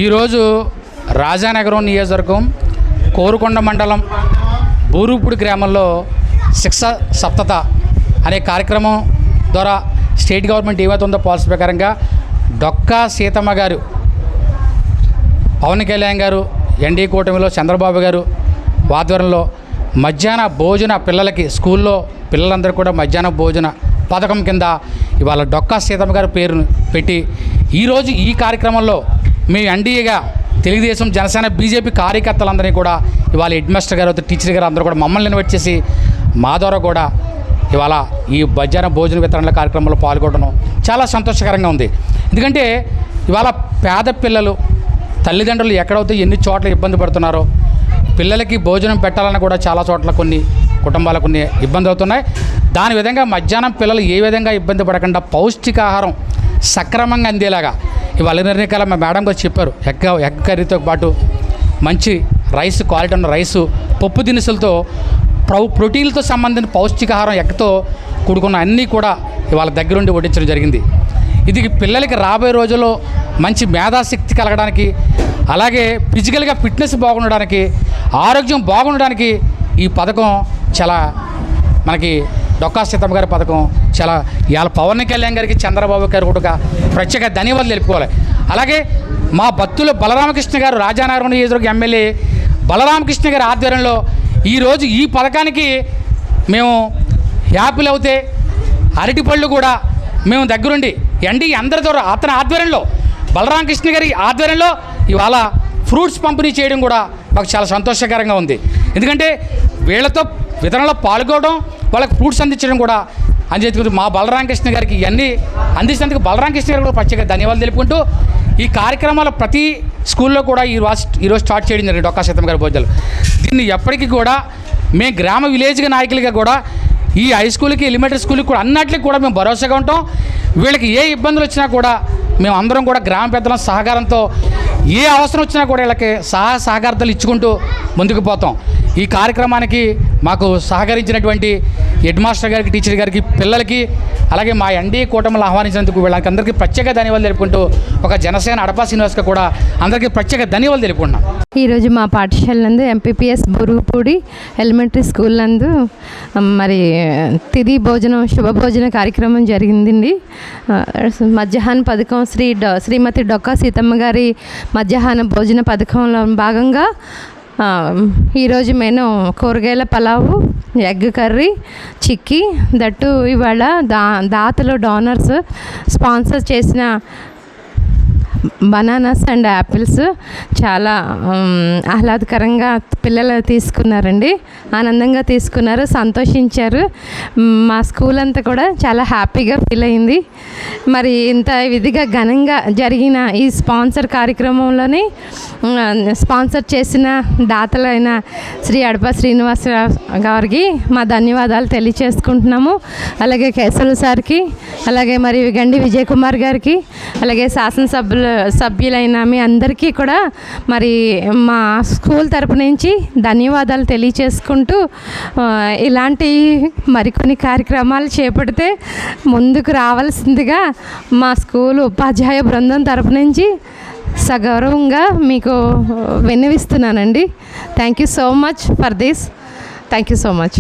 ఈరోజు రాజానగరం నియోజకవర్గం కోరుకొండ మండలం బూరుపూడి గ్రామంలో శిక్ష సప్తత అనే కార్యక్రమం ద్వారా స్టేట్ గవర్నమెంట్ ఏవైతే ఉందో పాలసీ ప్రకారంగా డొక్కా సీతమ్మ గారు, పవన్ కళ్యాణ్ గారు, ఎన్డీ కూటమిలో చంద్రబాబు గారు ఆధ్వర్యంలో మధ్యాహ్న భోజన పిల్లలకి స్కూల్లో పిల్లలందరూ కూడా మధ్యాహ్న భోజన పథకం కింద ఇవాళ డొక్కా సీతమ్మ గారి పేరును పెట్టి ఈరోజు ఈ కార్యక్రమంలో మేము ఎన్డీఏగా తెలుగుదేశం, జనసేన, బీజేపీ కార్యకర్తలందరినీ కూడా ఇవాళ హెడ్ మాస్టర్ గారు, టీచర్ గారు అందరూ కూడా మమ్మల్ని ఇన్వైట్ చేసి మా ద్వారా కూడా ఇవాళ ఈ మధ్యాహ్న భోజన వితరణ కార్యక్రమంలో పాల్గొనడం చాలా సంతోషకరంగా ఉంది. ఎందుకంటే ఇవాళ పేద పిల్లలు తల్లిదండ్రులు ఎక్కడైతే ఎన్ని చోట్ల ఇబ్బంది పడుతున్నారో పిల్లలకి భోజనం పెట్టాలని కూడా చాలా చోట్ల కొన్ని కుటుంబాలకు కొన్ని ఇబ్బంది అవుతున్నాయి. దాని విధంగా మధ్యాహ్నం పిల్లలు ఏ విధంగా ఇబ్బంది పడకుండా పౌష్టికాహారం సక్రమంగా అందేలాగా ఇవాళ నిర్ణయకాల మా మేడం గారు చెప్పారు. ఎగ్ కర్రీతో పాటు మంచి రైస్, క్వాలిటీ ఉన్న రైసు, పప్పు దినుసులతో ప్రోటీన్లతో సంబంధించిన పౌష్టికాహారం ఎగ్తో కూడుకున్న అన్నీ కూడా ఇవాళ దగ్గరుండి వడ్డించడం జరిగింది. ఇది పిల్లలకి రాబోయే రోజుల్లో మంచి మేధాశక్తి కలగడానికి, అలాగే ఫిజికల్గా ఫిట్నెస్ బాగుండడానికి, ఆరోగ్యం బాగుండడానికి ఈ పథకం చాలా మనకి డొక్కా సీతమ్మ గారి పథకం చాలా ఇవాళ పవన్ కళ్యాణ్ గారికి, చంద్రబాబు గారు కూడా ప్రత్యేక ధన్యవాదాలు తెలుపుకోవాలి. అలాగే మా భక్తులు బలరామకృష్ణ గారు, రాజానగరం నియోజకవర్గ ఎమ్మెల్యే బలరామకృష్ణ గారి ఆధ్వర్యంలో ఈరోజు ఈ పథకానికి మేము యాపిల్ అవుతే అరటిపళ్ళు కూడా మేము దగ్గరుండి ఎండి అందరి ద్వారా అతని ఆధ్వర్యంలో బలరామకృష్ణ గారి ఆధ్వర్యంలో ఇవాళ ఫ్రూట్స్ పంపిణీ చేయడం కూడా మాకు చాలా సంతోషకరంగా ఉంది. ఎందుకంటే వీళ్ళతో వితరణలో పాల్గొనడం, వాళ్ళకి ఫ్రూట్స్ అందించడం కూడా అందించుకుంటూ మా బలరామకృష్ణ గారికి ఇవన్నీ అందించినందుకు బలరామకృష్ణ గారికి కూడా ప్రత్యేక ధన్యవాదాలు తెలుపుకుంటూ ఈ కార్యక్రమాలు ప్రతి స్కూల్లో కూడా ఈరోజు స్టార్ట్ చేయడం జరిగింది డొక్కా సీతమ్మ గారి భోజనాలు. దీన్ని ఎప్పటికీ కూడా మేము గ్రామ విలేజ్గా నాయకులుగా కూడా ఈ హై స్కూల్కి, ఎలిమెంటరీ స్కూల్కి కూడా అన్నిటికీ కూడా మేము భరోసాగా ఉంటాం. వీళ్ళకి ఏ ఇబ్బందులు వచ్చినా కూడా మేము అందరం కూడా గ్రామ పెద్దల సహకారంతో ఏ అవసరం వచ్చినా కూడా వీళ్ళకి సహకారాలు ఇచ్చుకుంటూ ముందుకు పోతాం. ఈ కార్యక్రమానికి మాకు సహకరించినటువంటి హెడ్ మాస్టర్ గారికి, టీచర్ గారికి, పిల్లలకి, అలాగే మా ఎన్డీఏ కూటమిలో ఆహ్వానించినందుకు వీళ్ళకి అందరికీ ప్రత్యేక ధన్యవాదాలు తెలుపుకుంటూ ఒక జనసేన అడపా శ్రీనివాస్గా కూడా అందరికీ ప్రత్యేక ధన్యవాదాలు తెలుపుకుంటున్నాం. ఈరోజు మా పాఠశాల నందు ఎంపీపీఎస్ బూరుగుపూడి ఎలిమెంటరీ స్కూల్ నందు మరి తిథి భోజనం, శుభభోజన కార్యక్రమం జరిగిందండి. మధ్యాహ్న పథకం శ్రీమతి డొక్కా సీతమ్మ గారి మధ్యాహ్న భోజన పథకంలో భాగంగా ఈరోజు నేను కూరగాయల pulao, egg curry, chikki that ఇవాళ దాతలు డోనర్స్ స్పాన్సర్ చేసిన బనానాస్ అండ్ యాపిల్స్ చాలా ఆహ్లాదకరంగా పిల్లలు తీసుకున్నారండి. ఆనందంగా తీసుకున్నారు, సంతోషించారు. మా స్కూల్ అంతా కూడా చాలా హ్యాపీగా ఫీల్ అయింది. మరి ఇంత విధిగా ఘనంగా జరిగిన ఈ స్పాన్సర్ కార్యక్రమంలోని స్పాన్సర్ చేసిన దాతలైన శ్రీ అడపా శ్రీనివాసరావు గారికి మా ధన్యవాదాలు తెలియచేసుకుంటున్నాము. అలాగే కేశవులు సార్కి, అలాగే మరి గండి విజయ్ కుమార్ గారికి, అలాగే సభ్యులైన మీ అందరికీ కూడా మరి మా స్కూల్ తరపు నుంచి ధన్యవాదాలు తెలియచేసుకుంటూ ఇలాంటి మరికొన్ని కార్యక్రమాలు చేపడితే ముందుకు రావాల్సిందిగా మా స్కూలు ఉపాధ్యాయ బృందం తరపు నుంచి సగౌరవంగా మీకు విన్నవిస్తున్నానండి. Thank you so much for this. Thank you so much.